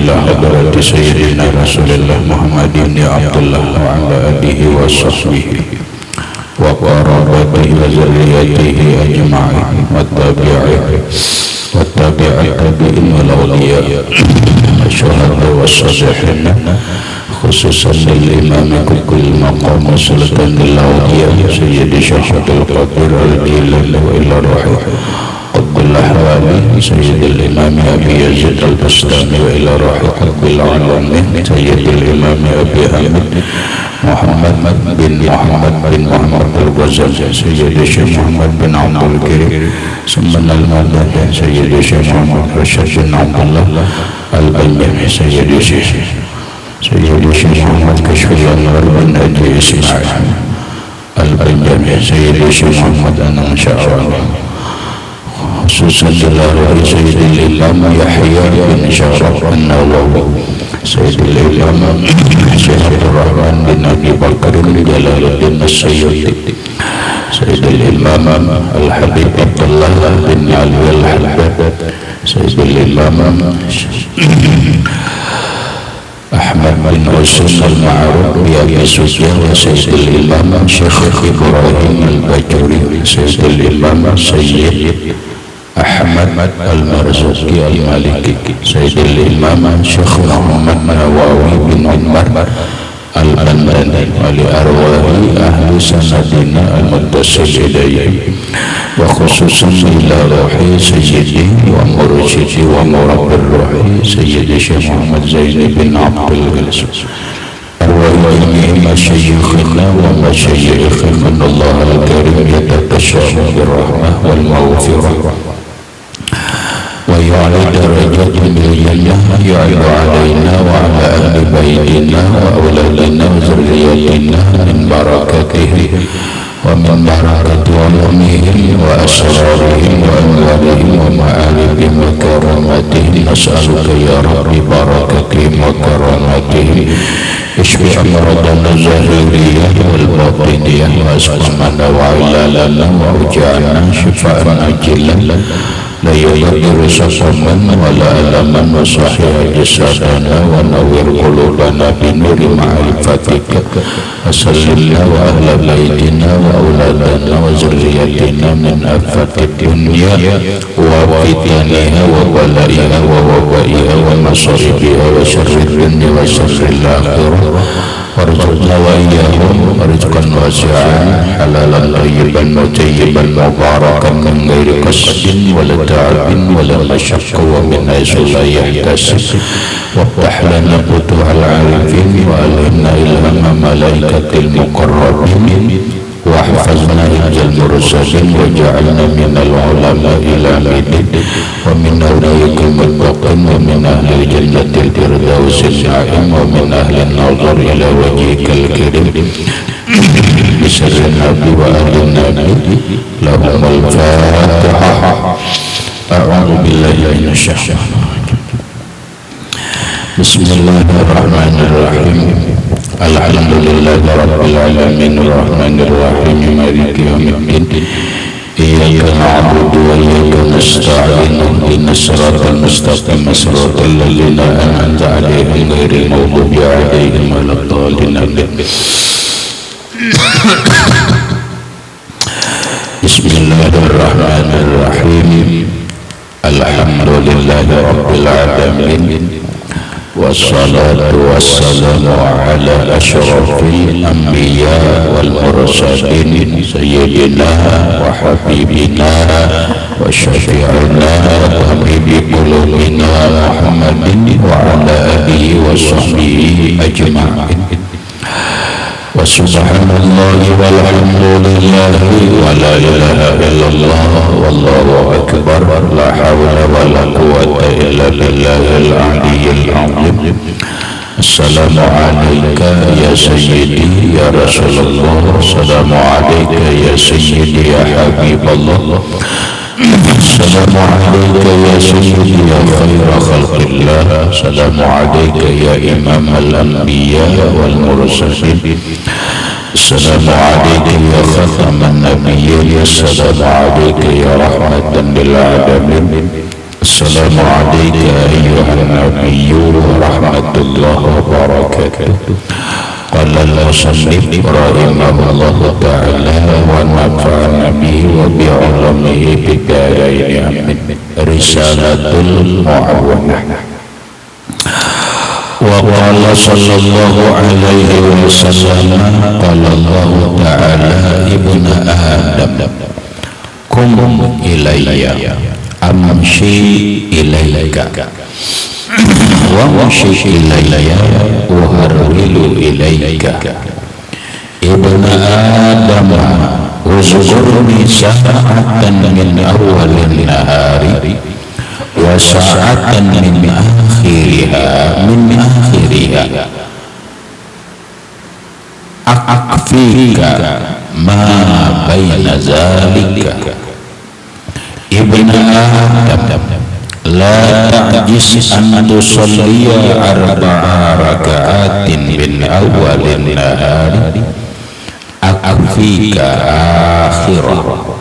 إلى حضرة سيدنا رسول الله محمد بن عبد الله وعلى آله وصحبه وقرابته وذريته أجمعين والتابعين والأولياء والشهداء والصالحين خصوصا للإمام كل مقام سلطان الأولياء سيد شيخ القدير الجيلاني وإلى روحه قطب الأحوال سيد الإمام أبي يزيد البستامي وإلى روح قطب العالمين سيد الإمام أبي حامد محمد بن محمد الغزالي سيد الشيخ محمد بن عبد الكريم سمنا المدد سيد الشيخ محمد رشاد بن عبد الله البيمي سيد الشيخ محمد كشف الأنوار بن أبي إسماعيل البيمي سيد الشيخ محمد أنا شاء الله خصوصا لله سيد الإمام يحيى بن شرف النووي سيد الإمام شيخ عبد الرحمن بن أبي بكر جلال الدين السيوطي سيد الإمام الحبيب عبد الله بن علي الحداد سيد الإمام أحمد بن حسين المعروف بأبي سفيان وسيد الإمام شيخ إبراهيم الباجوري سيد الإمام سيد أحمد المرزوقي المالكي سيد الإمام شيخ محمد نواوي بن عمر البنداني ولأرواح أهل سندنا المتصل إليه وخصوصا إلى روحي سيدي ومرشدي ومربي الروح سيد الشيخ محمد زين بن عبد الغلس أرواح جميع مشايخنا ومشايخنا الله الكريم يتكشف بالرحمة والمغفرة ويعلى درجات بالجنة يعلى علينا وعلى أهل بيتنا وأولادنا وذرياتنا من بركاته ومن بركة علومهم وأسرارهم وأموالهم ومعارفهم وكراماتهم نسألك يا رب بركتهم وكراماتهم اشف أمراضنا الظاهرية والباطنية وأسقامنا وعلالنا وأوجاعنا شفاء عاجلا لا يغادر سقما ولا ألما وصحيح جسدنا ونور قلوبنا بنور معرفتك وسلمنا وأهل بيتنا وأولادنا وذريتنا من آفات الدنيا وفتنها وبلائها ووبائها ومصائبها وشر الدنيا وشر الآخرة وارزقنا وإياهم رزقا واسعا حلالا طيبا وطيبا مباركا من غير قصد ولا تعب ولا مشقة ومن حيث لا يحتسب وافتح لنا فتوح العارفين وألهمنا إلهام ملائكة المقربين واحفظنا عند المرسلين وجعلنا من العلماء إلى مدد ومن أولئك المتقين ومن أهل الجنة الفردوس النعيم ومن أهل النظر إلى وجهك الكريم بسر النبي وأهل النبي لهم الفاتحة. أعوذ بالله من الشيطان الرجيم. بسم الله الرحمن الرحيم. الحمد لله رب العالمين الرحمن الرحيم مالك يوم الدين إياك نعبد وإياك نستعين اهدنا الصراط المستقيم صراط الذين أنعمت عليهم غير المغضوب عليهم ولا الضالين. بسم الله الرحمن الرحيم. الحمد لله رب العالمين والصلاة والسلام على أشرف الأنبياء والمرسلين سيدنا وحبيبنا وشفيعنا وطبيب قلوبنا محمد وعلى آله وصحبه أجمعين. وسبحان الله والحمد لله ولا إله إلا الله والله أكبر لا حول ولا قوة إلا بالله العلي العظيم. السلام عليك يا سيدي يا رسول الله السلام عليك يا سيدي يا حبيب الله السلام عليك يا سيدي يا خير خلق الله السلام عليك يا إمام الأنبياء والمرسلين السلام عليك يا ختم النبيين السلام عليك يا رحمة للعالمين السلام عليك أيها النبي warahmatullahi wabarakatuh. Qala al-musannif rahimahullahu ta'ala wa nafa'ana bihi wa bi'ulumihi fid dharain amin. Risalatul Mu'awwanah. Wa qala sallallahu alaihi wasallam qala Allah ta'ala ibnu Adam kum ilayya amshi ilayka wa amshi ilayya uharwilu ilayka ibnu Adam uzkurni sa'atan min awalin nahari wa sa'atan min akhiriha akfika ma baina zalika ibnu Adam la ta'jis an tusalliya arba'a raka'atin min awalin nahari akfika akhirah.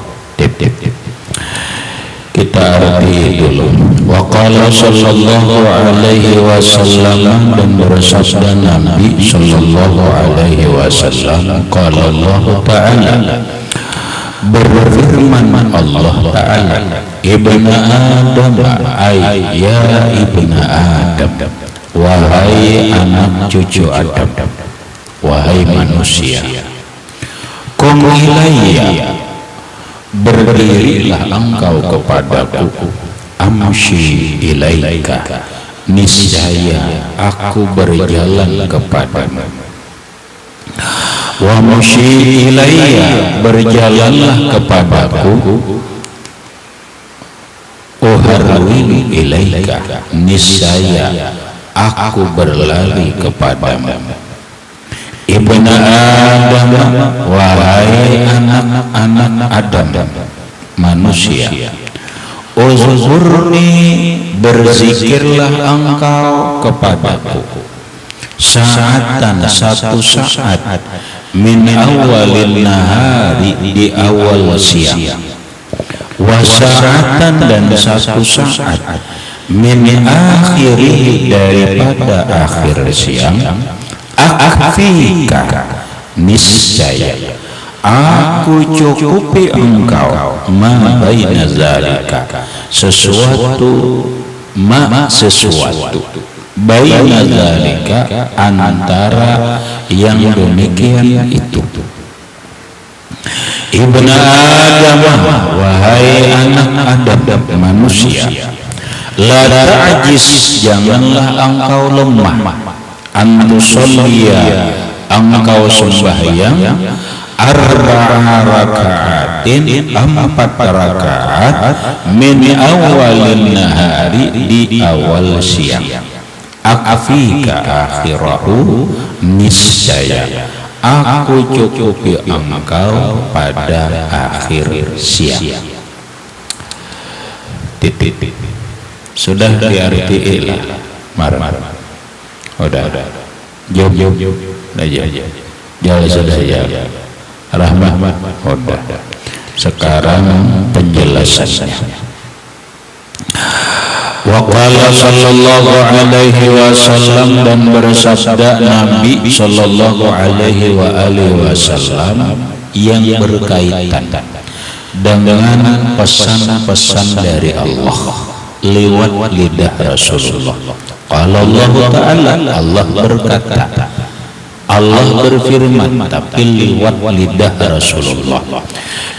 Kita arti dulu. Wa qala sallallahu alaihi wasallam, dan bersabda Nabi sallallahu alaihi wasallam, qala Allah ta'ala, berfirman Allah ta'ala, ibnu Adam, ay ya ibnu Adam, wahai anak cucu Adam, wahai manusia, kum ilayya, berdirilah engkau kepadaku, amshi ilaika, niscaya aku berjalan kepadamu, wa amshi ilayya, berjalanlah kepadaku, uharwilu ilaika, niscaya aku berlari kepadamu. Ibnu Adam, wahai anak-anak Adam, manusia, uzkurni, berzikirlah engkau kepadaku, sa'atan, satu saat, min awalin nahari, di awal siang, wa sa'atan, dan satu saat, min akhirih, daripada akhir siang, akfika, niscaya aku cukupi engkau, ma baina zalika, sesuatu baina zalika, antara yang demikian itu. Ibnu Adam, wahai anak Adam, manusia, la ta'jis, janganlah engkau lemah, antusolliya, engkau sembahyang, arba'a raka'atin, 4 rakaat, min awalin nahari, di awal siang, akfika akhirahu, niscaya aku cukupi engkau pada akhir siang. Titik. Sudah diartiin lah, marah. Udah. Jauh. Aja. Jalan sudah ya. Rahmat. Udah. Sekarang penjelasannya. Wa qala sallallahu alaihi wasallam, dan bersabda Nabi sallallahu alaihi wasallam yang berkaitan dengan pesan-pesan dari Allah lewat lidah Rasulullah. Qala Allah ta'ala, Allah berkata, Allah berfirman, tapi lewat lidah Rasulullah,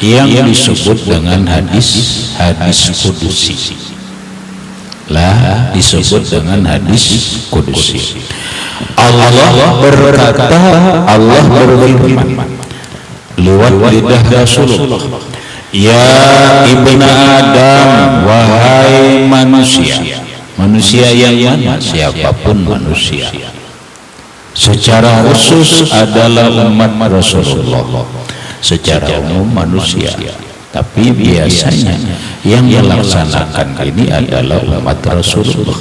yang disebut dengan hadis kudusi. Disebut dengan hadis kudusi. Allah berkata, Allah berfirman lewat lidah Rasulullah, ya ibnu Adam, wahai manusia yang mana? Siapapun manusia, secara khusus adalah umat Rasulullah, secara umum manusia, tapi biasanya yang melaksanakan ini adalah umat Rasulullah.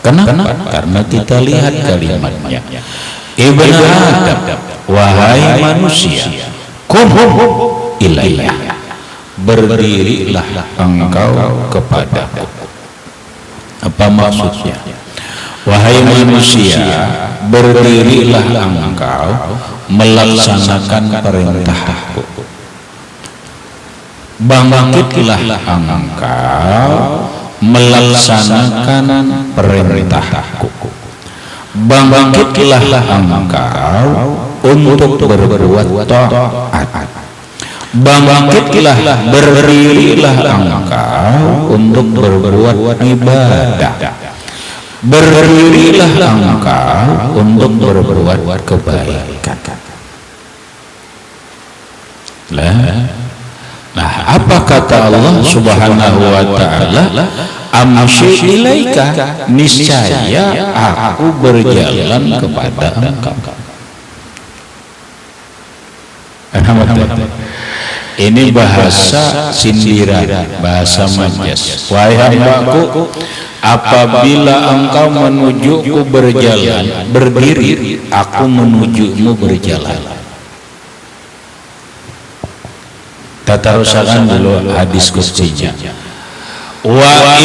Kenapa? Karena kita lihat kalimatnya, ibnu Adam, wahai manusia, kum ilayya, berdirilah engkau kepadaku. Apa maksudnya? Wahai manusia, berdirilah engkau melaksanakan perintahku. Bangkitlah engkau melaksanakan perintahku. Bangkitlah engkau untuk berbuat taat. Bangkitlah, berdirilah engkau untuk berbuat ibadah. Berdirilah engkau untuk berbuat kebaikan. Nah, apa kata Allah Subhanahu wa taala? Amshi ilaika, niscaya aku berjalan kepada engkau. Ini bahasa sindiran, bahasa majas. Wahai hambaku, apabila engkau menujuku berjalan, berdiri, aku menujumu berjalan. Tata rusakan dulu hadis kutsinya. Wa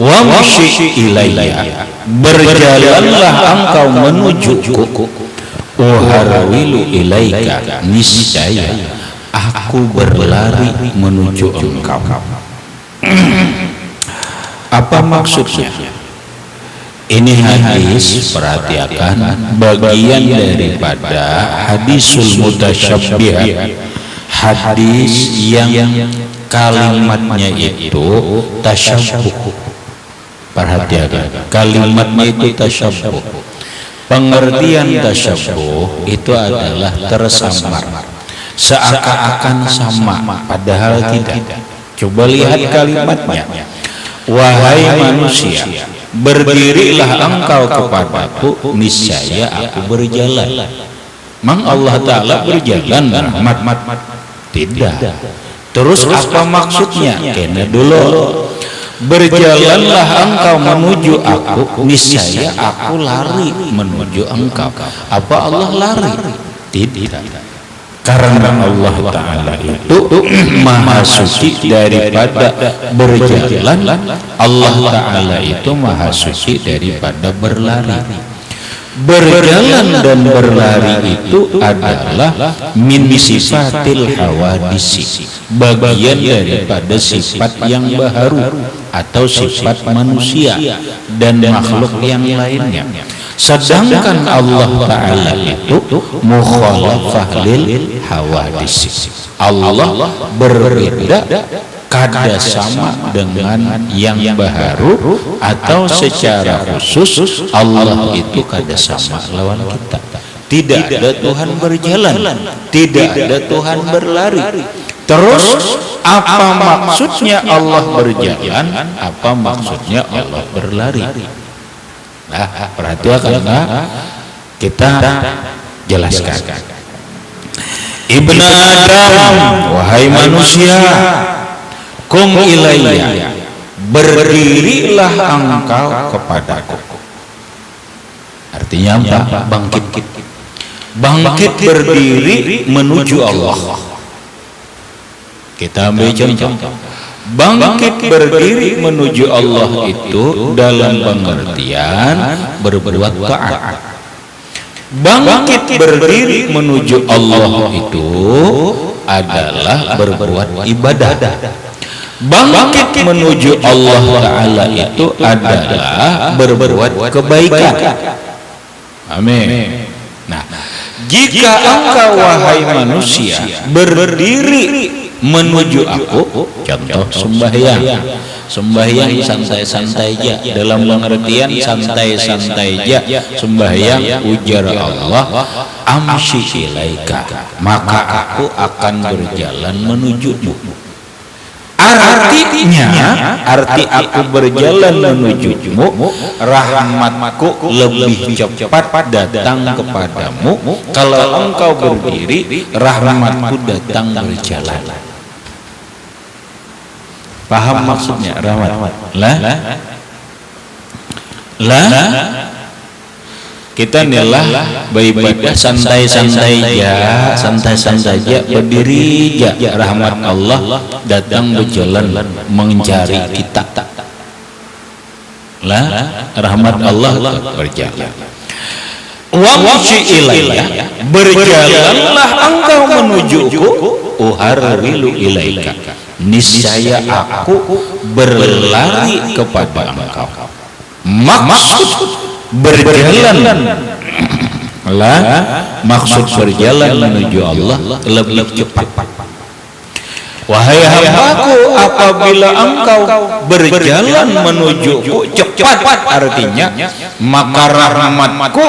wamshi ilayya, berjalanlah engkau menujuku. Uharawilu ilaika, niscaya aku berlari menuju engkau. Apa maksudnya? Ini hadis, perhatikan bagian daripada hadisul mutasyabbih, hadis yang kalimatnya itu tasyabbuh. Perhatikan, kalimatnya itu tasyabbuh. Pengertian tasyabbuh itu adalah tersamar, seakan-akan sama padahal tidak. Coba lihat kalimatnya. Wahai manusia, berdirilah engkau kepadaku, niscaya aku berjalan. Mang Allah Ta'ala berjalan rahmat? Tidak. Terus apa maksudnya? Kena dulu. Berjalanlah engkau menuju aku, niscaya aku lari menuju engkau. Apa Allah lari? Tidak. Karena Allah Ta'ala itu maha suci daripada berjalan. Allah Ta'ala itu maha suci daripada berlari. Berjalan dan berlari itu adalah min sifatil hawadisi, bagian daripada sifat yang baharu atau sifat manusia dan makhluk yang lainnya. Sedangkan Allah Ta'ala itu mukhalafah lil hawadisi. Allah berbeda, kada sama dengan yang baharu, atau secara khusus Allah itu kada sama lawan kita. Tidak ada Tuhan berjalan, tidak ada Tuhan berlari. Terus apa maksudnya Allah berjalan? Apa maksudnya Allah berlari? Nah, perhatikan, kita jelaskan. Ibn Adam, wahai manusia, kum ilayya, berdirilah engkau kepadaku. Artinya apa? Bangkit berdiri menuju Allah. Kita ambil contoh. Bangkit berdiri menuju Allah itu dalam pengertian berbuat taat. Bangkit berdiri menuju Allah itu adalah berbuat ibadah. Bangkit menuju Allah Ta'ala itu adalah berbuat kebaikan. Amin. Nah, jika engkau wahai manusia berdiri menuju aku, contoh sembahyang santai-santai aja, dalam pengertian santai-santai aja sembahyang, ujar Allah, amshi ilaika, maka aku akan berjalan menujumu. Artinya, arti aku berjalan menujumu, rahmatku lebih cepat datang kepadamu. Kalau engkau berdiri, rahmatku datang berjalan. Paham maksudnya rahmat? Kita nilah beribadah santai-santai aja, berdiri aja, rahmat Allah datang berjalan mencari kita. lah rahmat Allah berjalan. Wamshi ilayya, berjalanlah engkau menujuku, uharwilu ilaika, niscaya aku berlari kepada engkau. Maksud berjalan lah, maksud berjalan menuju Allah lebih cepat. Wahai hambaku, apabila engkau berjalan menujuku cepat, artinya maka rahmatku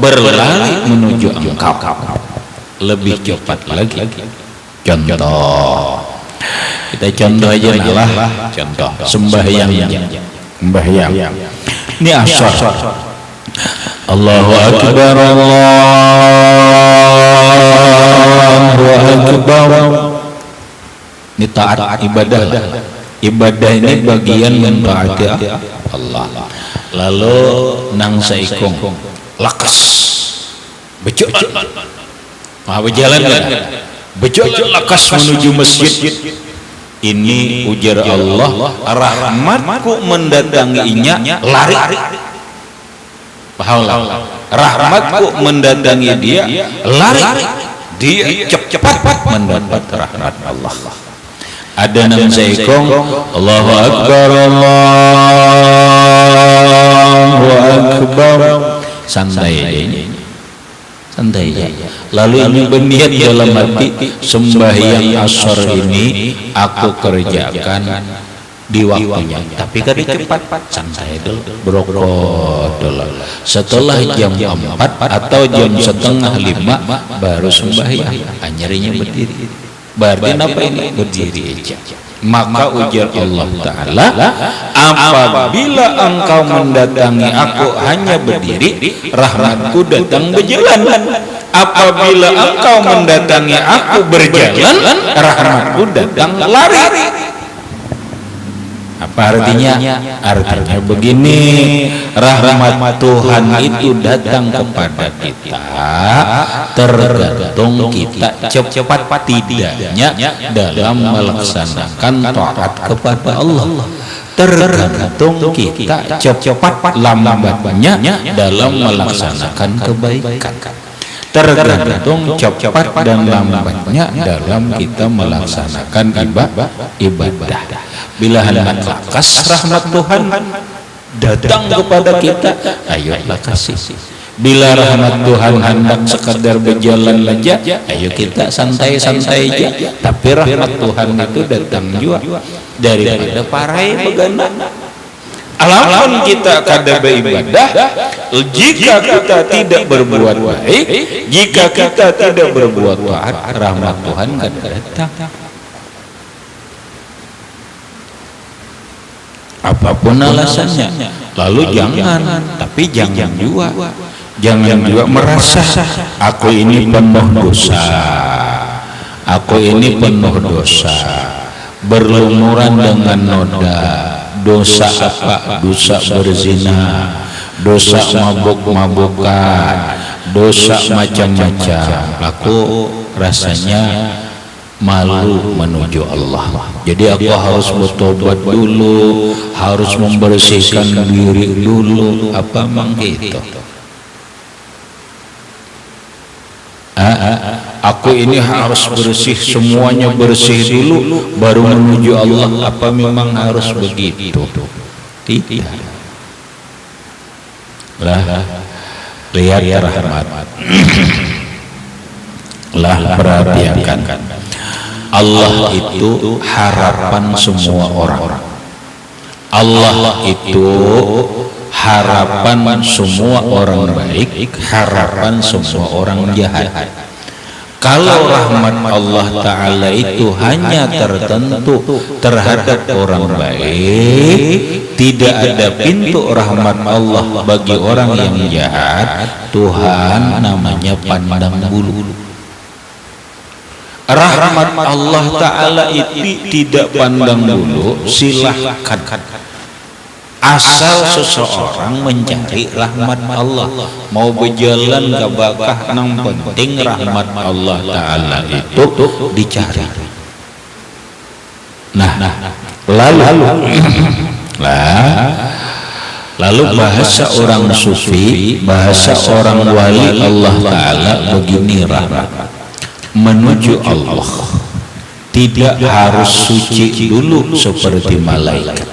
berlari menuju engkau lebih cepat lagi. Contoh, kita contoh aja lah, contoh sembahyang. Ini asyar. Allahu Akbar, Allahu Akbar. Ini taat ibadah. Ibadah ini bagian mentaati Allah. Lalu nang saikong lakas becok berjalan lakas menuju masjid. Ini ujar Allah, rahmatku mendatanginya lari. Pahala rahmatku mendatangi dia lari. Dia cepat mendapat rahmat Allah. Ada enam saikong, Allahu Akbar, Allahu Akbar, santai. Lalu ini berniat dalam hati, sembahyang asar ini aku kerjakan di waktunya, tapi kada cepat, santai dulu, berokok dulu. Setelah jam 4 atau jam setengah 5 baru sembahyang, nyerinya berdiri. Berarti apa ini? Berdiri aja. Maka ujar Allah Ta'ala, apabila engkau mendatangi aku hanya berdiri, rahmatku datang berjalan. Apabila engkau mendatangi aku berjalan, rahmatku datang lari. Apa artinya? Artinya begini, rahmat Tuhan itu datang kepada kita tergantung kita cepat tidaknya dalam melaksanakan taat kepada Allah. Tergantung kita cepat lambatnya dalam melaksanakan kebaikan. Tergantung cepat dan lambatnya dalam kita melaksanakan ibadah. Bila hendak lakas rahmat Tuhan datang kepada kita, ayolah kasih. Bila rahmat Tuhan hendak sekadar berjalan aja, ayo kita santai-santai aja. Tapi rahmat Tuhan itu datang juga daripada parai begana. Alasan kita kada beribadah, jika kita tidak berbuat baik, jika kita tidak berbuat taat, rahmat Tuhan kada datang. Apapun alasannya, lalu jangan juga merasa aku ini penuh dosa, berlumuran dengan noda. Dosa apa? Dosa berzina, dosa mabuk-mabukan, dosa macam-macam. Aku rasanya malu menuju Allah. Jadi aku harus bertobat dulu, harus membersihkan diri dulu. Apa memang gitu? Aku ini harus bersih, semuanya bersih dulu baru menuju Allah. Apa memang harus begitu? Tidak. Lihat rahmat. Perhatikan. Allah itu harapan semua orang. Allah itu harapan semua orang baik, harapan semua orang jahat. Kalau rahmat Allah Ta'ala itu hanya tertentu terhadap orang baik, tidak ada pintu rahmat Allah bagi orang yang jahat, Tuhan namanya pandang bulu. Rahmat Allah Ta'ala itu tidak pandang bulu, silahkan. Asal seseorang mencari rahmat Allah, mau berjalan ke bakah, yang penting rahmat Allah Ta'ala itu dicari. Lalu Lalu bahasa orang sufi, bahasa orang wali Allah Ta'ala begini rahmat, menuju Allah tidak harus suci dulu seperti malaikat.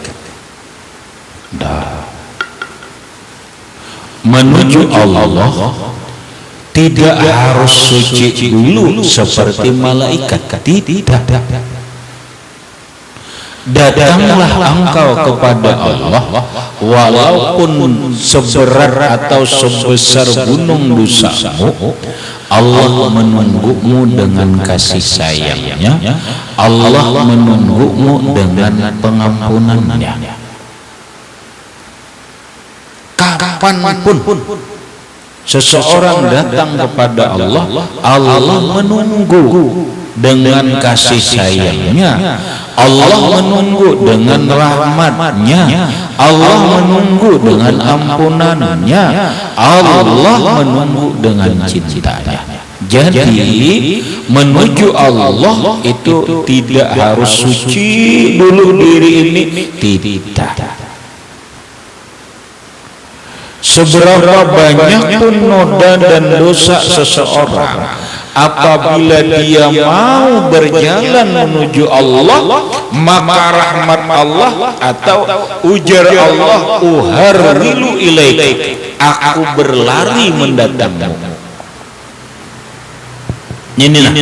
Menuju Allah tidak harus suci dulu seperti malaikat. Tidak. Datanglah engkau kepada Allah walaupun seberat atau sebesar gunung dosamu, Allah menunggumu dengan kasih sayangnya, Allah menunggumu dengan pengampunannya. Kapanpun seseorang datang kepada Allah, Allah menunggu dengan kasih sayangnya, Allah menunggu dengan rahmatnya, Allah menunggu dengan ampunannya, Allah menunggu dengan cintanya. Jadi menuju Allah itu tidak harus suci dulu diri ini, tidak. Seberapa banyak pun noda dan dosa seseorang, apabila dia mau berjalan menuju Allah, maka rahmat Allah atau ujar Allah, uharwilu ilaik, aku berlari mendatangmu. Inilah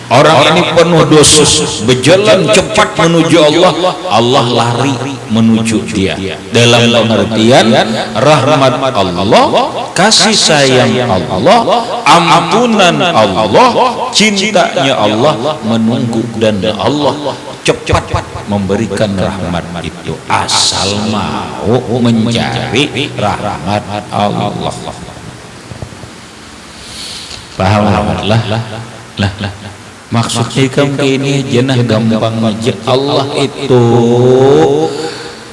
orang ini penuh dosa, berjalan cepat menuju Allah, Allah lari menuju dia. Dalam pengertian rahmat Allah, kasih sayang Allah, ampunan Allah, cintanya Allah menunggu, dan Allah cepat memberikan rahmat itu asal mau mencari rahmat Allah. Paham lah. Maksudnya kamu ini jenah gampang aja. Allah itu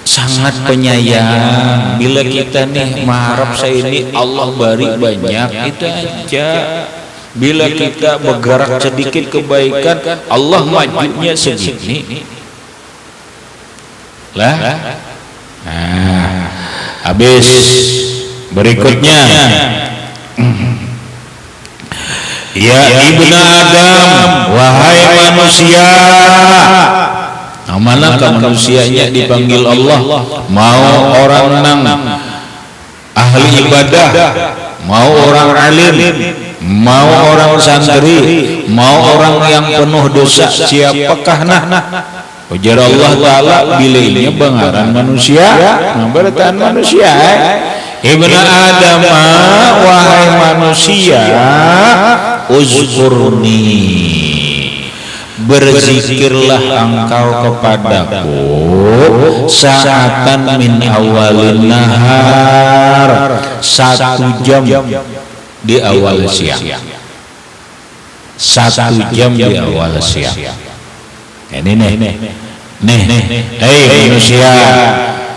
sangat penyayang. Bila kita nih mengharap saya ini Allah beri banyak, itu aja. Bila kita bergerak sedikit kebaikan, Allah majunya segini lah. Nah, habis berikutnya, ya ibnu Adam, wahai manusia. Manakah manusianya dipanggil Allah? Mau orang nang ahli ibadah, mau orang alim, mau orang santri, mau orang yang penuh dosa, siapakah nah? Ujar Allah Ta'ala, bilainya bangaran manusia, bertahan manusia. Ibnu Adam, wahai manusia, uzkurni, berzikirlah engkau kepadaku sa'atan min awalin nahar, 1 jam di awal siang, 1 jam di awal siang. Ini nih, hei manusia,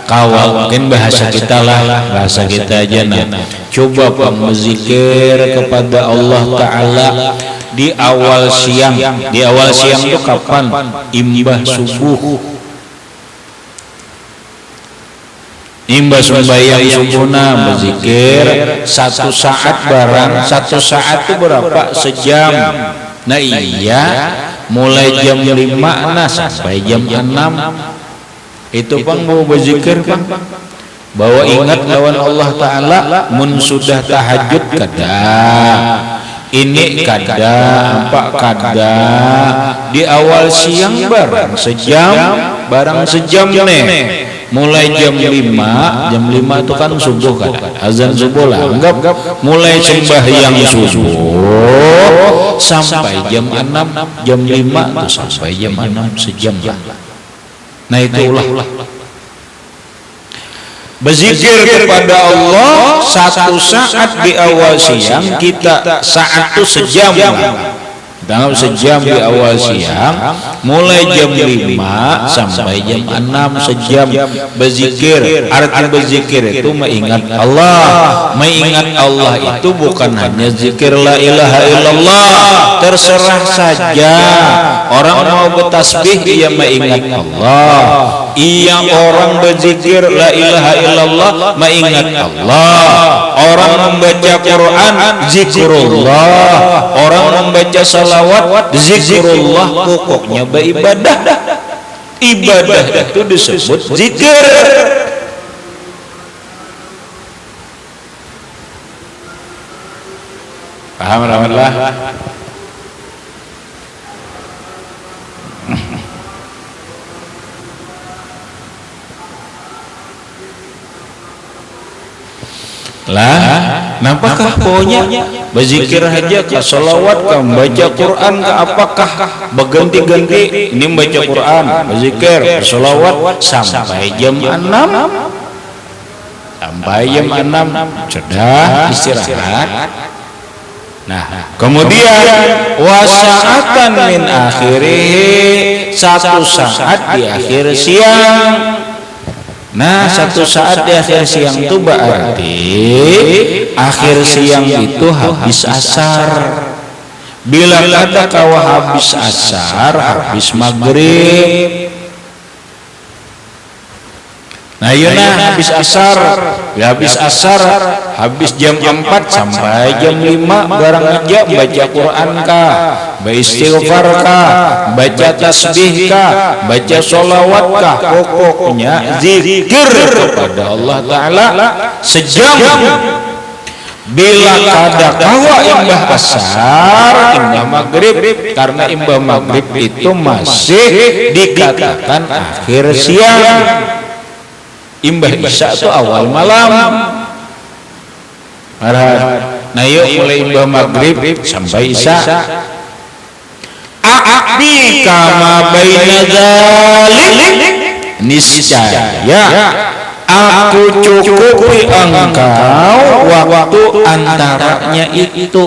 kawal, mungkin bahasa kita lah, bahasa kita aja nah. Coba berzikir kepada Allah Ta'ala di awal siang. Di awal siang itu kapan? Imbah subuh. Imbah sembahyang subuhna berzikir 1 saat barang. 1 saat itu berapa? Sejam. Nah iya, mulai jam 5 nah sampai jam 6 itu pang mau berzikir pang, bahwa ingat lawan Allah Ta'ala, mun sudah tahajud kada, ini kada, apa kada, di awal siang barang sejam nih, mulai jam 5 itu kan subuh kan, azan subuh lah, anggap mulai sembahyang subuh sampai jam 6, jam 5 tuh sampai jam 6 sejam. Nah itulah berzikir kepada Allah 1 saat di awal siang. Kita saat itu sejam lah, dalam sejam di awal siang, mulai jam 5 sampai jam 6 sejam berzikir. Arti berzikir itu mengingat Allah. Mengingat Allah itu bukan hanya zikir la ilaha illallah, terserah saja. Orang mau bertasbih dia mengingat Allah, Iya, orang berzikir la ilaha illallah mengingat Allah. Orang membaca Quran zikrullah. Orang membaca salawat zikrullah. Pokoknya beribadah. Ibadah itu disebut zikir. Paham rahmatullah? Lah, nampakah pokoknya berzikir aja ke salawat ke baca Quran ke apakah berganti-ganti ini baca Quran, berzikir, salawat sampai jam 6. Sampai jam 6 sudah istirahat. Nah, kemudian wasa'atan min akhirih, satu saat di akhir siang. Nah, satu saat di akhir siang itu berarti akhir siang itu habis asar. Bila ada kawah habis asar, habis maghrib. Nah, yuna habis asar, ya habis asar, habis jam 4 sampai jam 5 barang aja baca Quran kah, beristighfar kah, baca tasbih kah, baca sholawat kah, pokoknya zikir kepada Allah Ta'ala sejam. Bila kada kawa imbah asar, imbah maghrib, karena imbah maghrib itu masih dikatakan akhir siang. Imbah isya itu awal malam. Nah, yuk mulai imbah maghrib sampai isya. A'bi kama baina dzalik, niscaya aku cukupi engkau waktu antaranya itu.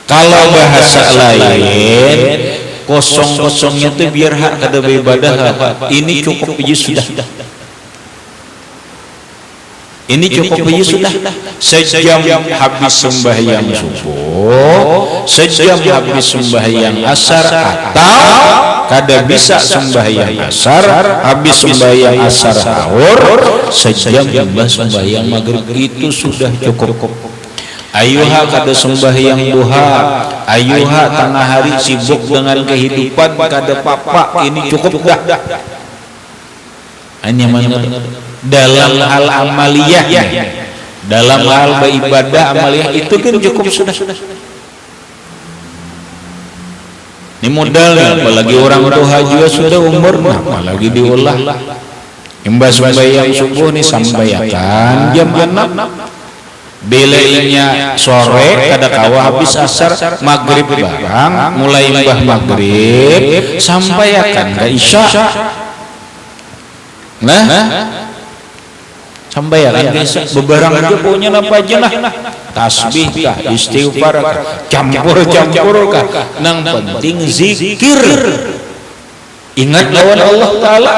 Kalau bahasa lain, kosong-kosongnya itu biar hak kada beribadah. Ini cukup aja sudah. Ini cukup aja sudah. Sejam habis sembahyang subuh, sejam habis sembahyang asar, atau kada bisa sembahyang asar, habis sembahyang asar sahur, sejam habis sembahyang maghrib, itu sudah cukup. Ayuha kada sembahyang duha, ayuha tengah hari sibuk dengan kehidupan kada papa, ini cukup dah. Hanya mana dalam hal amaliyah, dalam hal beribadah amaliyah itu kan cukup sudah. Ini modalnya, apalagi orang duha juga sudah umur, apalagi diolah. Imbas sembahyang subuh nih sampaikan jam 6. Belainya sore kada kawa habis asar, maghrib barang, mulai imbah maghrib sampai akan ke isya. Nah, sampai akan ke isya bebarang aja punya apa aja lah, tasbih kah, istighfar kah, campur kah, nang penting zikir, ingat lawan Allah Ta'ala.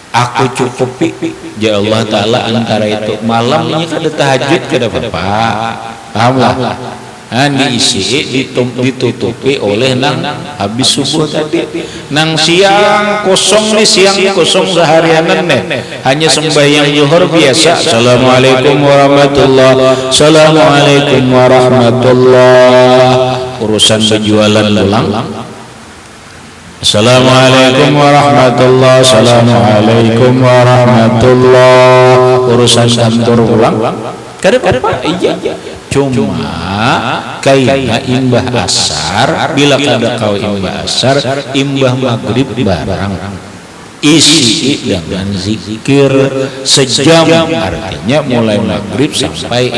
Aku cukupi ya Allah Ta'ala antara itu malamnya kada tahajud kada apa-apa, pahamlah. Diisi ditutupi oleh nang habis subuh tadi. Nang siang kosong nih, siang kosong seharianan nih, hanya sembahyang zuhur biasa. Assalamualaikum warahmatullahi, assalamualaikum warahmatullahi, urusan berjualan ulang. Assalamualaikum warahmatullahi, assalamualaikum warahmatullahi, urusan kantor ulang. Kada apa? Iya. Cuma kayak imbah asar, bila kada kau imbah asar, imbah maghrib barang isi dengan zikir sejam, artinya mulai maghrib sampai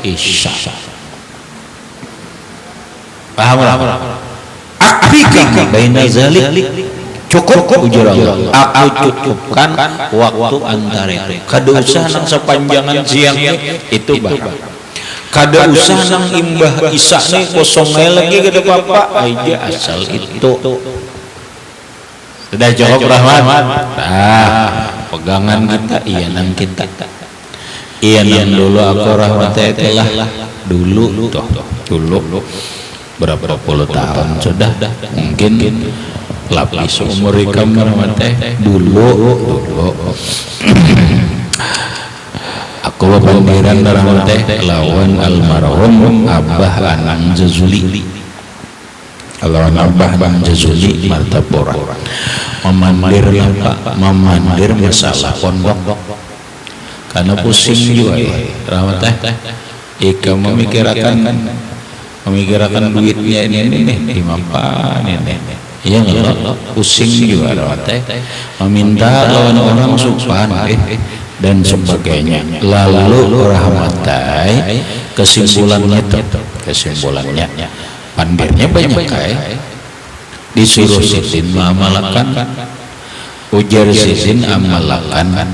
isya. Paham? Akfika baina zalik, cukup ujar Allah, aku cukupkan waktu antara itu. Kada usah nang sepanjangan siang itu barang, kada usah nang imbah isya nih kosong lagi kada apa-apa aja, asal itu. Sudah jawab Rahman. Pegangan kita iya nang kita. Iya nang dulu aku Rahmat telah dulu berapa puluh tahun sudah mungkin lapis umur kamar teh dulu aku bandiran darah teh lawan almarhum Abah Anang Jazuli lawan Abah Anang Jazuli Martapura memandir masalah pondok karena pusing juga rahmat teh ika memikirkan duitnya ini di mampan ini iya nggak pusing juga rahmat teh meminta lawan orang supan dan sebagainya. Lalu rahmatai kesimpulannya pandirnya banyak disuruh Sidin mengamalkan, ujar Sidin amalkan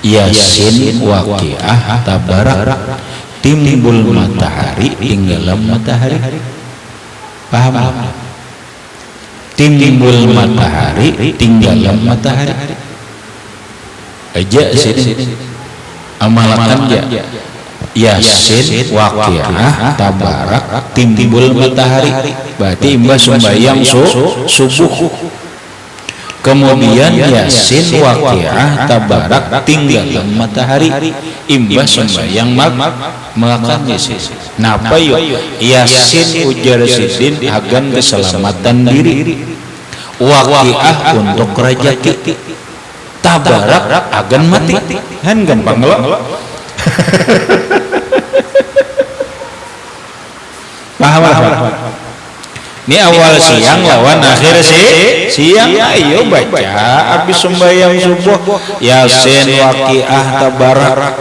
Yasin, Waqiah, Tabarak, timbul matahari, tinggalan matahari. Paham? Timbul matahari, tinggalan matahari. Aja Sidin amalkan ya Yasin, Waqiah, Tabarak, timbul matahari. Berarti imbas sembahyang subuh. Kemudian Yasin, Waqiah, Tabarak, tinggalan matahari. Imbas sembahyang makan Yasin. Napa yuk Yasin ujar Sidin agan keselamatan diri, Waqiah untuk rejeki, Tabarak agan mati. Kan gampang lo. Paham? Ini awal siang lawan akhir siang. Ayo baca habis sembahyang subuh Yasin, Waqiah, Tabarak.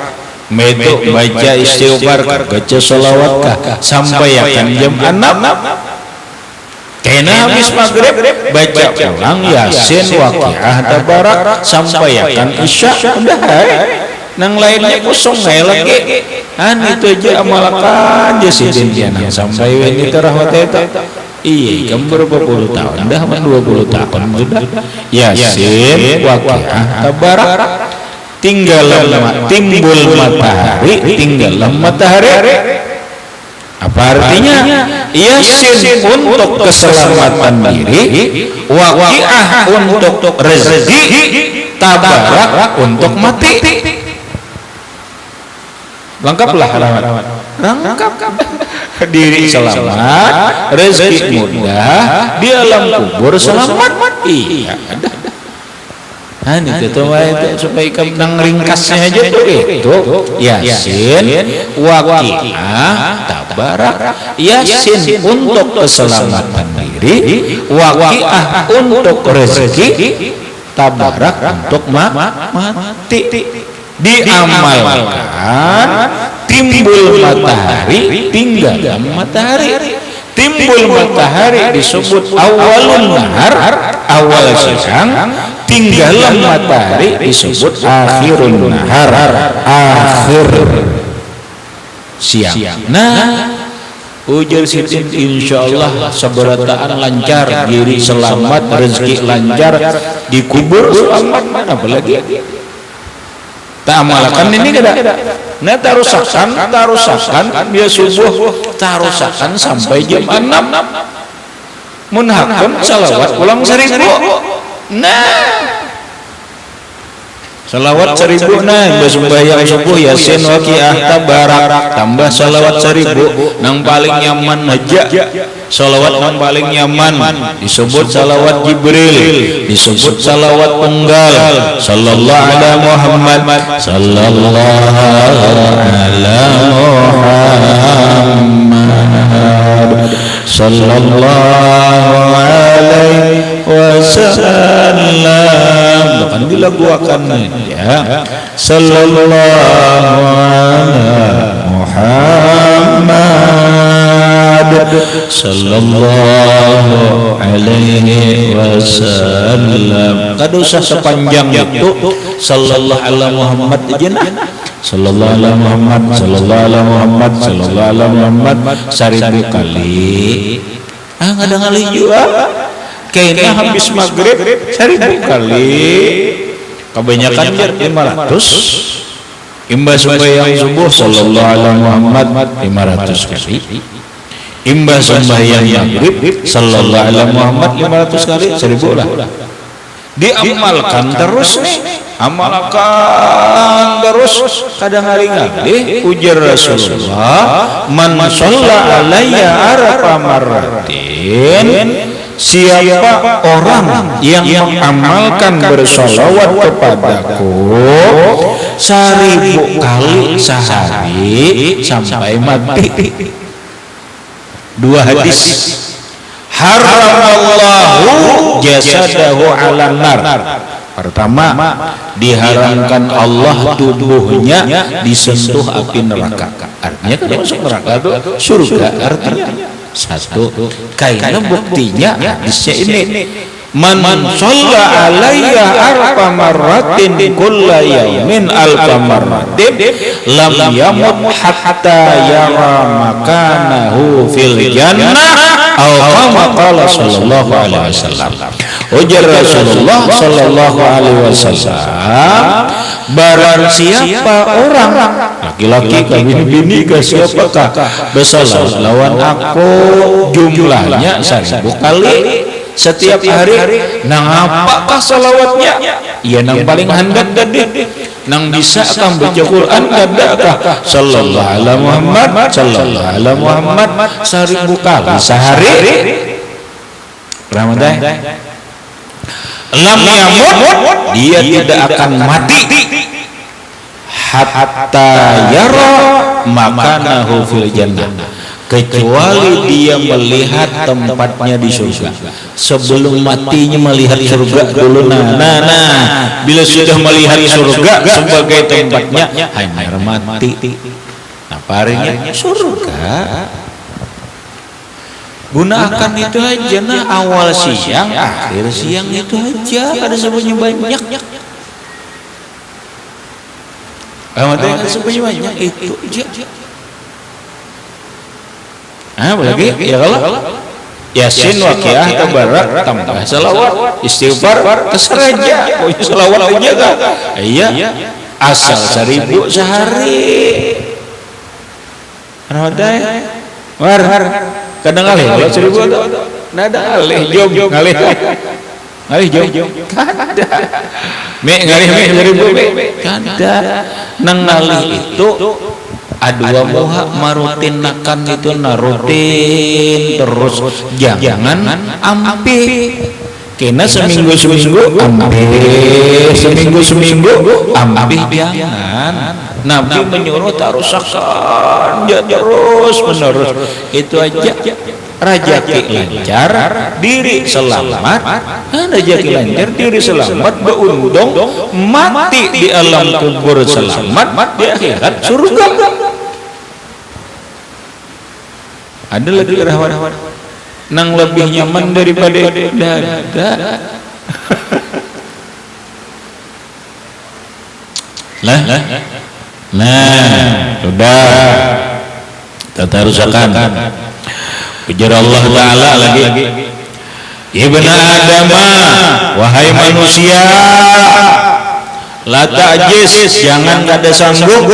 Metu baca istighfar, baca sholawat sampai akan jam 6. Kena habis maghrib baca ulang Yasin, Waqiah, Tabarak sampai akan isya. Udah nang lainnya kosong lagi. Itu aja amalkan aja Sidin jangan sampai ini terahwat itu. Iya, kamu berapa puluh tahun? Dah 20 tahun sudah. Yasin, Waqiah, Tabarak, timbul matahari, tinggalan matahari. Apa artinya? Yasin untuk keselamatan diri, Waqiah untuk rezeki, Tabarak untuk mati. Lengkaplah lengkap diri selamat, rezeki mudah, di alam kubur selamat. Iya ada. Itu supaya kamu ringkasnya aja tuh itu Yasin, Waqiah, Tabarak. Yasin untuk keselamatan diri, Waqiah untuk rezeki, Tabarak untuk mati. Diamalkan timbul matahari, tinggalan matahari. Timbul matahari disebut awalun nahar, awal siang. Tinggalan matahari disebut akhirun nahar, akhir siang. Nah, ujar Sidin insyaallah seberataan lancar, diri selamat, rezeki lancar, dikubur selamat. Mana apalagi tak amalkan ini kada. Nah tarusakan dia subuh tarusakan sampai jam 6. Mun hakam salawat ulang 1000. Nah salawat 1000 sembahyang subuh Yasin, Waqiah, Tabarak tambah salawat 1000 nang paling nyaman aja. Salawat yang paling nyaman disebut salawat Jibril, disebut salawat tunggal. Sallallahu ala Muhammad, sallallahu ala Muhammad, sallallahu alaihi wasallam. Kan dilaguakan ya. Sallallahu ala Muhammad, sallallahu alaihi wasallam. Kada usah sepanjang itu sallallahu ala Muhammad aja nah. Sallallahu ala Muhammad, sallallahu ala Muhammad, sallallahu ala Muhammad 1000 kali. Ada kali juga. Kayaknya habis maghrib 1000 kali. Kebanyakan jar 500. Imbas sembahyang subuh sallallahu alaihi Muhammad 500 kali. imbah sembahyang maghrib sallallahu alaihi Muhammad 500 kali 1000 lah. Diamalkan terus nih, amalkan terus kadang hari ngalih ujar Rasulullah, man shalla alayya arfa marratin, siapa orang yang mengamalkan bersolawat kepadaku 1000 kali sehari sampai mati. Dua hadis. Haramallahu jasadahu 'alan nar. Pertama, diharamkan Allah tubuhnya disentuh api neraka. Artinya kan masuk neraka itu surga. Artinya satu, kayaknya buktinya hadisnya ini. Man shalla alayya arfa marratin kulla yaumin alfa marratin lam yamut hatta yara makanahu fil jannah aw kama qala sallallahu alaihi wasallam. Ujar Rasulullah sallallahu alaihi wasallam, barang siapa orang laki-laki kawin bini ke siapakah bersalawat lawan aku jumlahnya 1000 kali setiap hari, nang apakah salawatnya? Ya nang paling handap tadi, nang bisa kang baca Quran adakah sallallahu alaihi Muhammad sallallahu alaihi Muhammad 1000 kali sehari. Ramadan lam yamut, dia tidak akan mati hatta yara makanahu fil jannah, kecuali dia melihat tempatnya di surga. Sebelum matinya melihat surga dulu. Nah, bila sudah melihat surga sebagai tempatnya, hanya mati. Nah, paringnya surga. Gunakan itu aja, nah awal siang, akhir siang itu aja. Ada semuanya banyak. Ada semuanya banyak itu aja. Lagi ya kalau Yasin, Waqiah, Tabarak, tambah salawat, istighfar, terserah aja. Pokoknya salawat aja kan. Iya, asal 1000 sehari. Ramadan, war, kadang kali kalau 1000 ada, nada alih jom, ngalih jom, kada. Ngalih 1000 kada. Nang ngalih itu adua moha marutinakan itu narutin terus, jangan ampe kena seminggu ampe, seminggu ampe, jangan. Nabi menyuruh tarusakan terus menerus, itu aja. Rajaki lancar, diri selamat. Rajaki lancar, diri selamat, beundung, mati di alam kubur selamat, di akhirat surga. Ada lagi rawan nang lebih nyaman daripada dada. Nah, sudah tatarusakan. Ujar Allah Ta'ala lagi, Ibn Adam, wahai manusia, la ta'jiz, jangan kada sanggup,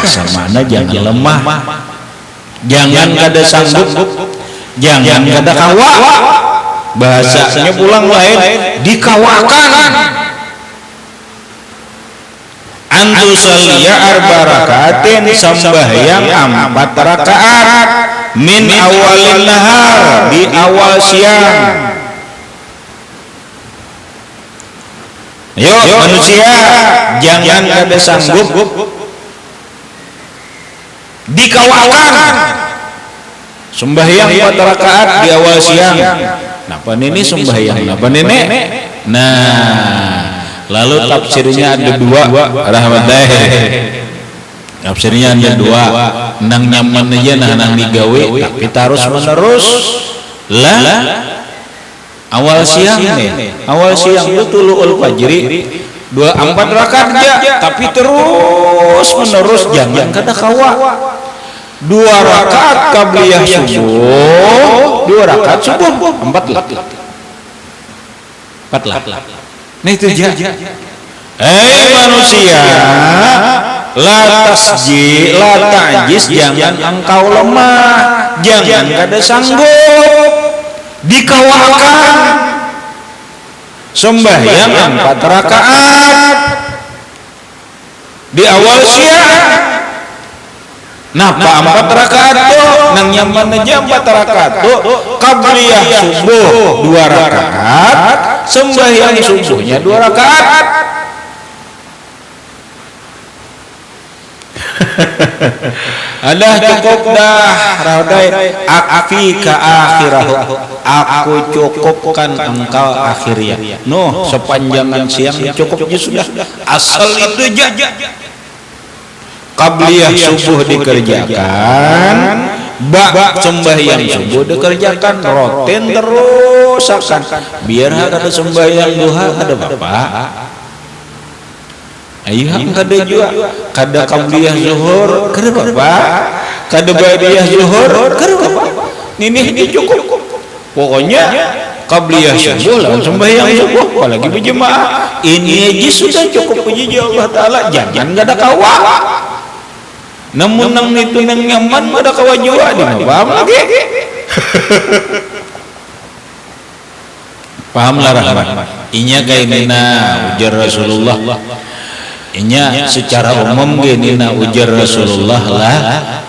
samana jangan lemah, jangan kada sanggup, jangan kada kawa. Bahasanya pulang lain, dikawakan. Antusalliya arba rakaatin, sembahyang 4 rakaat min awalin nahar, di awal siang. Yuk manusia, jangan kada sanggup, dikawakan sembahyang 4 rakaat di awal siang. Napa ini sembahyang? Napa ini? Nah, lalu tafsirnya ada 2, rahmatullah. Tafsirnya ada 2, nang nyaman aja nang digawe, tapi terus menerus lah. Awal siang nih, awal siang itu tuluul fajri 4 rakaat aja, tapi terus menerus, jangan kada kawa. 2 rakaat qabliyah subuh, 2 rakaat subuh, 4 lah. Nah itu aja. Hei manusia, la tasji la ta'jiz, jangan engkau lemah, jangan kada sanggup dikawakan sembahyang 4 rakaat di awal siang. Napa 4 rakaat tuh nang nyaman aja 4 rakaat tuh qabliyah subuh 2 rakaat, sembahyang subuhnya 2 rakaat. Adah cukup dah raudai akfi ka akhirahu, aku cukupkan engkau akhirnya. Sepanjangan siang cukupnya sudah, asal itu aja. Qabliyah subuh dikerjakan, bak sembahyang subuh dikerjakan, rutin terus akan. Biar ada sembahyang duha ada bapak. Ayo kada juga, kada qabliyah zuhur kada bapak, kada ba'diyah zuhur kada bapak. Ini cukup. Pokoknya qabliyah subuh lawan sembahyang subuh, apalagi berjemaah. Ini aja sudah cukup puji Allah Taala, jangan kada kawa. Namun nang itu nang nyaman ada kawa jua di paham lagi. Paham lah rahmat. Inya kainina ujar Rasulullah. Inya secara umum genina ujar Rasulullah lah,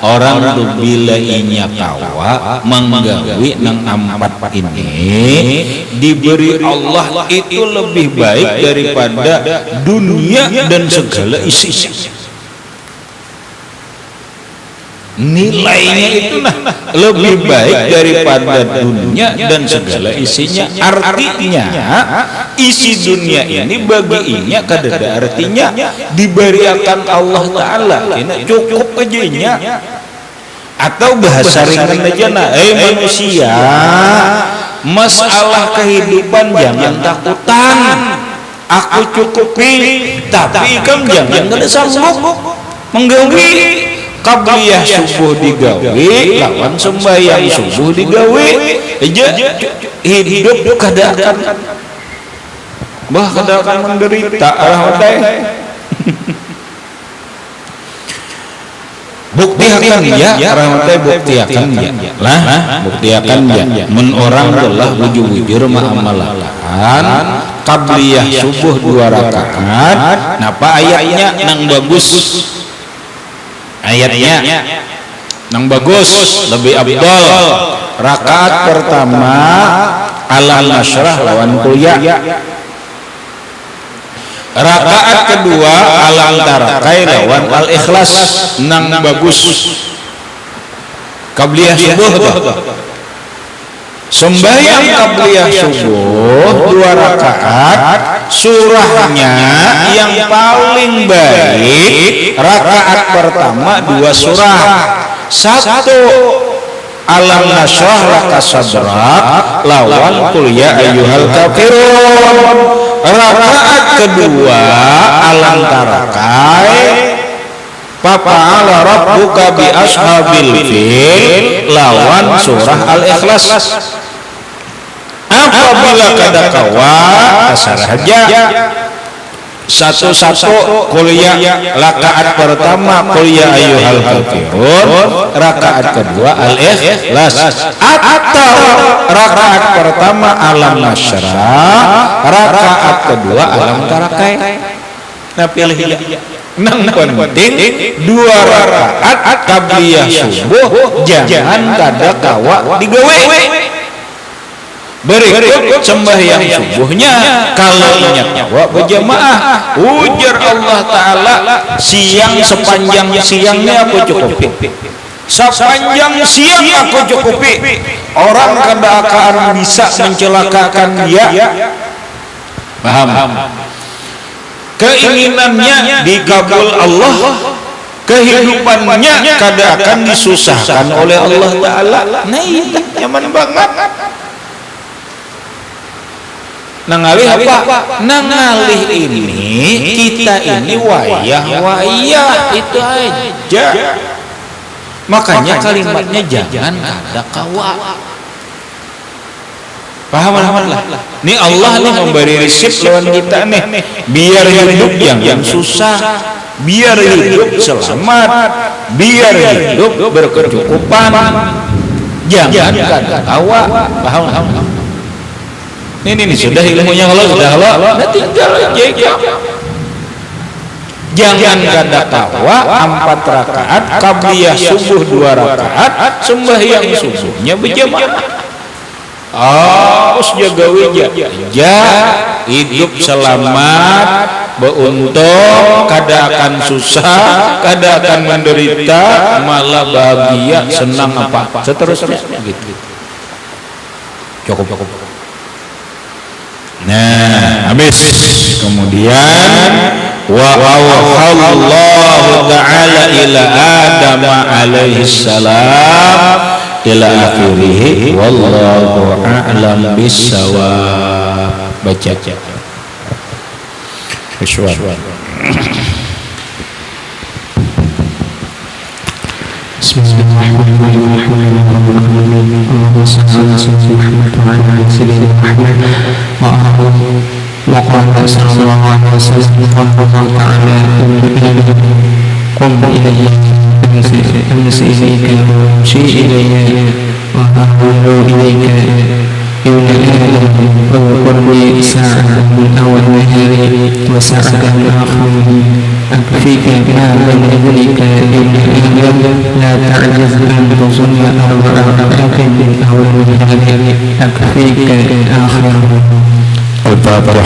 orang tu bila inya kawa menggawi nang 4 ini diberi Allah itu lebih baik daripada dunia dan segala isinya. Nilainya itu lebih baik daripada dunia dan segala isinya. Artinya isi dunia ini bagi inya kadada artinya diberikan Allah Ta'ala cukup aja. Atau bahasa ringan aja manusia, masalah kehidupan jangan takutan, aku cukupi, tapi kamu jangan kada sanggup menggawi. Qabliyah subuh digawe lawan sembahyang subuh digawe aja, hidup kada akan menderita rahmatai. Bukti akan ya rahmatai, bukti akan ya lah, bukti akan ya mun orang telah wujud-wujud amalan qabliyah subuh 2 rakaat. Napa ayatnya nang bagus, ayatnya nang bagus lebih abdal. Rakaat pertama Alam Nasrah lawan Qul Ya, rakaat kedua Alam Tarakai lawan Al-Ikhlas nang bagus. Qabliyah subuh tuh sembahyang qabliyah subuh 2 rakaat, surahnya yang paling baik rakaat pertama 2 surah, 1 Alam Nasrah laka sadrak lawan Qul Ya ayyuhal kafirun, rakaat kedua Alam Tarakai Fa'ala rabbuka bi ashabil fil lawan surah Al-Ikhlas. Apabila kada kawa asar saja satu-satu Qul Ya, rakaat pertama Qul Ya ayyuhal kafirun, rakaat kedua Al-Ikhlas, atau rakaat pertama Alam Nasrah, rakaat kedua Alam Tarakai. Nah pilih nang penting 2 rakaat qabliyah subuh jangan kada kawa digawe. Berikut sembahyang subuhnya kalau ingat kawa berjamaah, ujar Allah Ta'ala siang sepanjang siangnya aku cukupi, sepanjang siang aku cukupi. Orang kada akan bisa mencelakakan dia. Paham? Keinginannya dikabul Allah, kehidupannya kada akan disusahkan oleh Allah Ta'ala. Nah itu nyaman banget. Nangalih apa? Nangalih ini kita ini wayah itu aja. Makanya kalimatnya jangan kada kawa. Paham lah. Ini Allah nih memberi resep lawan kita nih, biar hidup yang susah, biar hidup selamat, biar hidup berkecukupan. Jangan tawa. Paham. Ini sudah ilmunya Allah, nah tinggal aja. Jangan kada tawa 4 rakaat, qabliyah subuh 2 rakaat, sembahyang subuhnya berjamaah. Harus jaga hidup selamat, beruntung, kada akan susah, kada akan menderita, malah bahagia, senang apa seterusnya gitu. Cukup. Nah, habis. Kemudian wa auhallahu ta'ala ila Adam alaihi salam ila akhirih wallahu a'lam bissawab. Baca. وقال صلى الله عليه وسلم الله تعالى قم إلي أمس إليك وامشي إلي وأهول إليك ابن آدم واذكر لي ساعة من أول النهار وساعة من آخره أكفيك ما بين يديك ابن آدم لا تعجز أن تصلي 4 ركعات من أول النهار أكفيك آخره. الفاتحة.